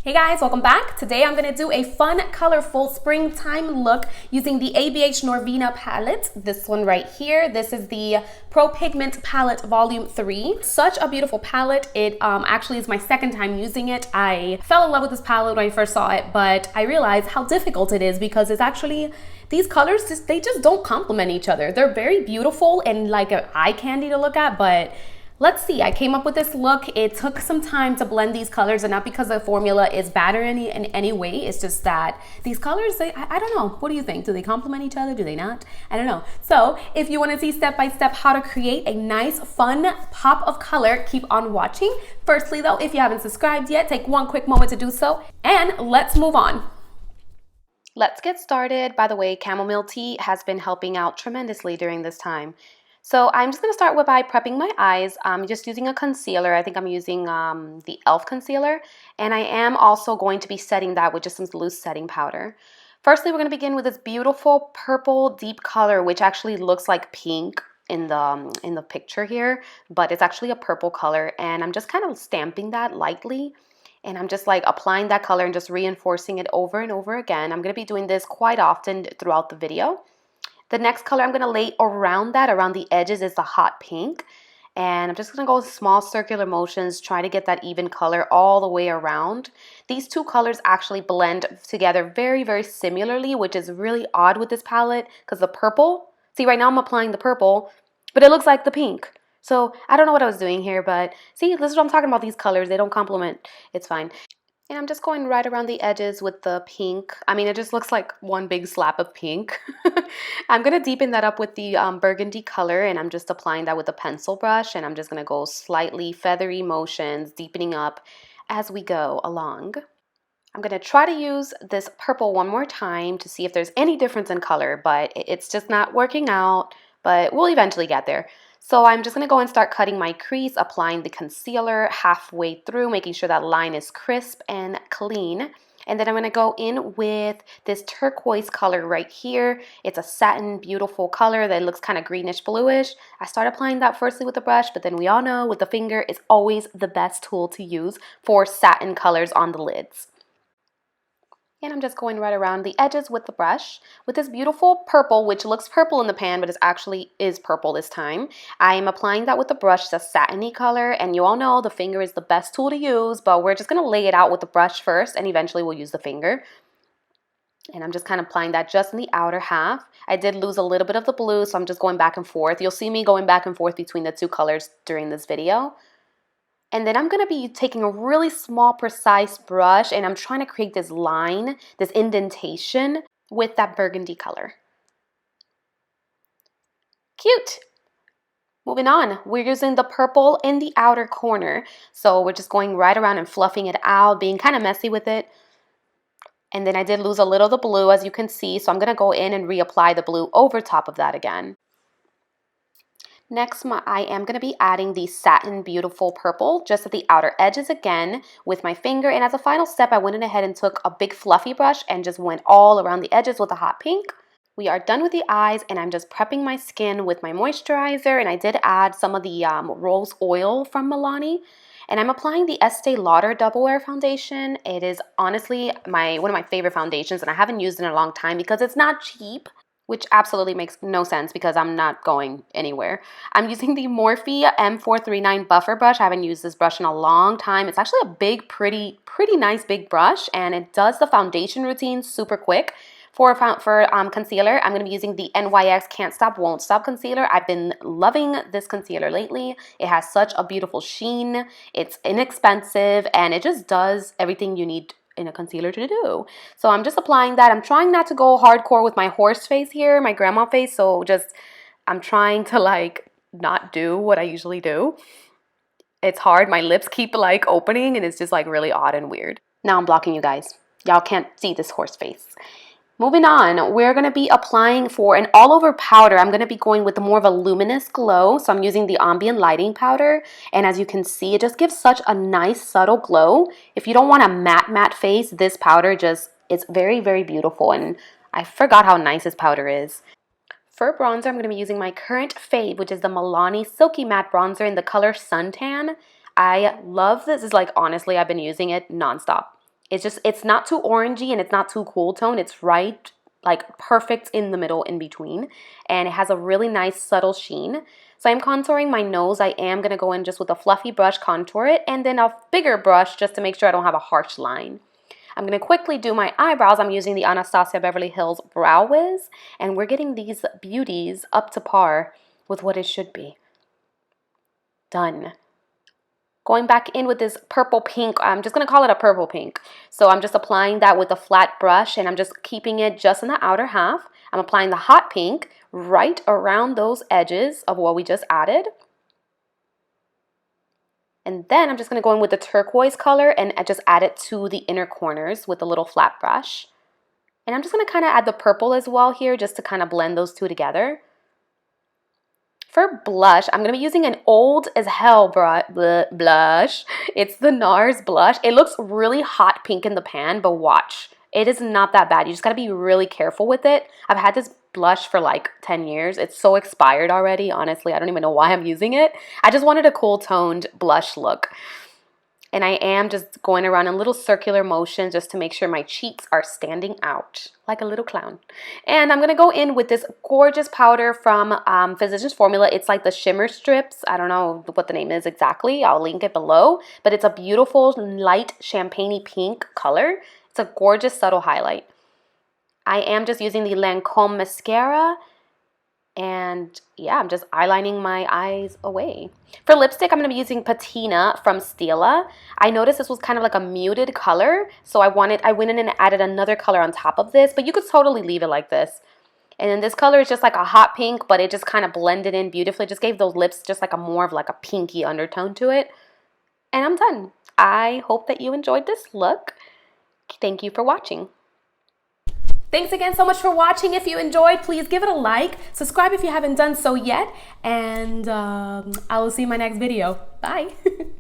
Hey guys, welcome back. Today I'm going to do a fun, colorful springtime look using the ABH Norvina palette. This one right here. This is the Pro Pigment Palette Volume 3. Such a beautiful palette. It actually is my second time using it. I fell in love with this palette when I first saw it, but I realized how difficult it is because it's actually, these colors, they just don't complement each other. They're very beautiful and like an eye candy to look at, but let's see, I came up with this look. It took some time to blend these colors, and not because the formula is bad or in any way. It's just that these colors, I don't know. What do you think? Do they complement each other? Do they not? I don't know. So if you want to see step by step how to create a nice, fun pop of color, keep on watching. Firstly though, if you haven't subscribed yet, take one quick moment to do so, and let's move on. Let's get started. By the way, chamomile tea has been helping out tremendously during this time. So I'm just going to start by prepping my eyes. I'm just using a concealer. I think I'm using the e.l.f. concealer. And I am also going to be setting that with just some loose setting powder. Firstly, we're going to begin with this beautiful purple deep color, which actually looks like pink in the picture here. But it's actually a purple color. And I'm just kind of stamping that lightly. And I'm just like applying that color and just reinforcing it over and over again. I'm going to be doing this quite often throughout the video. The next color I'm going to lay around the edges is the hot pink. And I'm just going to go with small circular motions, try to get that even color all the way around. These two colors actually blend together very, very similarly, which is really odd with this palette because the purple, see right now I'm applying the purple, but it looks like the pink. So I don't know what I was doing here, but see, this is what I'm talking about, these colors. They don't complement. It's fine. And I'm just going right around the edges with the pink. I mean, it just looks like one big slap of pink. I'm going to deepen that up with the burgundy color, and I'm just applying that with a pencil brush, and I'm just going to go slightly feathery motions, deepening up as we go along. I'm going to try to use this purple one more time to see if there's any difference in color, but it's just not working out, but we'll eventually get there. So I'm just going to go and start cutting my crease, applying the concealer halfway through, making sure that line is crisp and clean. And then I'm going to go in with this turquoise color right here. It's a satin, beautiful color that looks kind of greenish bluish. I start applying that firstly with the brush, but then we all know with the finger is always the best tool to use for satin colors on the lids. And I'm just going right around the edges with the brush with this beautiful purple, which looks purple in the pan, but it actually is purple this time. I am applying that with the brush. It's a satiny color, and you all know the finger is the best tool to use, but we're just going to lay it out with the brush first, and eventually we'll use the finger. And I'm just kind of applying that just in the outer half. I did lose a little bit of the blue, so I'm just going back and forth. You'll see me going back and forth between the two colors during this video. And then I'm going to be taking a really small, precise brush, and I'm trying to create this line, this indentation with that burgundy color. Cute! Moving on, we're using the purple in the outer corner. So we're just going right around and fluffing it out, being kind of messy with it. And then I did lose a little of the blue, as you can see, so I'm going to go in and reapply the blue over top of that again. Next, I am going to be adding the satin beautiful purple just at the outer edges again with my finger. And as a final step, I went ahead and took a big fluffy brush and just went all around the edges with a hot pink. We are done with the eyes, and I'm just prepping my skin with my moisturizer. And I did add some of the rose oil from Milani. And I'm applying the Estee Lauder Double Wear Foundation. It is honestly one of my favorite foundations, and I haven't used it in a long time because it's not cheap, which absolutely makes no sense because I'm not going anywhere. I'm using the Morphe M333 buffer brush. I haven't used this brush in a long time. It's actually a big, pretty nice big brush, and it does the foundation routine super quick. For concealer, I'm going to be using the NYX Can't Stop Won't Stop concealer. I've been loving this concealer lately. It has such a beautiful sheen. It's inexpensive, and it just does everything you need in a concealer to do. So I'm just applying that. I'm trying not to go hardcore with my horse face here, my grandma face, so I'm trying to like not do what I usually do. It's hard. My lips keep like opening, and it's just like really odd and weird. Now I'm blocking you guys. Y'all can't see this horse face. Moving on, we're going to be applying for an all-over powder. I'm going to be going with more of a luminous glow. So I'm using the Ambient lighting powder. And as you can see, it just gives such a nice subtle glow. If you don't want a matte face, this powder it's very, very beautiful. And I forgot how nice this powder is. For bronzer, I'm going to be using my current fave, which is the Milani Silky Matte Bronzer in the color Suntan. I love this. It's like, honestly, I've been using it nonstop. It's not too orangey and it's not too cool tone. It's right, like perfect in the middle in between. And it has a really nice subtle sheen. So I'm contouring my nose. I am going to go in just with a fluffy brush, contour it, and then a bigger brush just to make sure I don't have a harsh line. I'm going to quickly do my eyebrows. I'm using the Anastasia Beverlyhills Brow Wiz, and we're getting these beauties up to par with what it should be. Done. Going back in with this purple pink, I'm just going to call it a purple pink. So I'm just applying that with a flat brush, and I'm just keeping it just in the outer half. I'm applying the hot pink right around those edges of what we just added. And then I'm just going to go in with the turquoise color and just add it to the inner corners with a little flat brush. And I'm just going to kind of add the purple as well here just to kind of blend those two together. For blush, I'm going to be using an old as hell blush. It's the NARS blush. It looks really hot pink in the pan, but watch. It is not that bad. You just got to be really careful with it. I've had this blush for like 10 years. It's so expired already. Honestly, I don't even know why I'm using it. I just wanted a cool toned blush look. And I am just going around in little circular motions just to make sure my cheeks are standing out like a little clown. And I'm going to go in with this gorgeous powder from Physicians Formula. It's like the Shimmer strips. I don't know what the name is exactly. I'll link it below. But it's a beautiful light champagne-y pink color. It's a gorgeous subtle highlight. I am just using the Lancome mascara. And yeah, I'm just eyelining my eyes away. For lipstick, I'm going to be using Patina from Stila. I noticed this was kind of like a muted color, so I went in and added another color on top of this, but you could totally leave it like this. And then this color is just like a hot pink, but it just kind of blended in beautifully. Just gave those lips just like a more of like a pinky undertone to it. And I'm done. I hope that you enjoyed this look. Thank you for watching. Thanks again so much for watching. If you enjoyed, please give it a like. Subscribe if you haven't done so yet. And I will see you in my next video. Bye.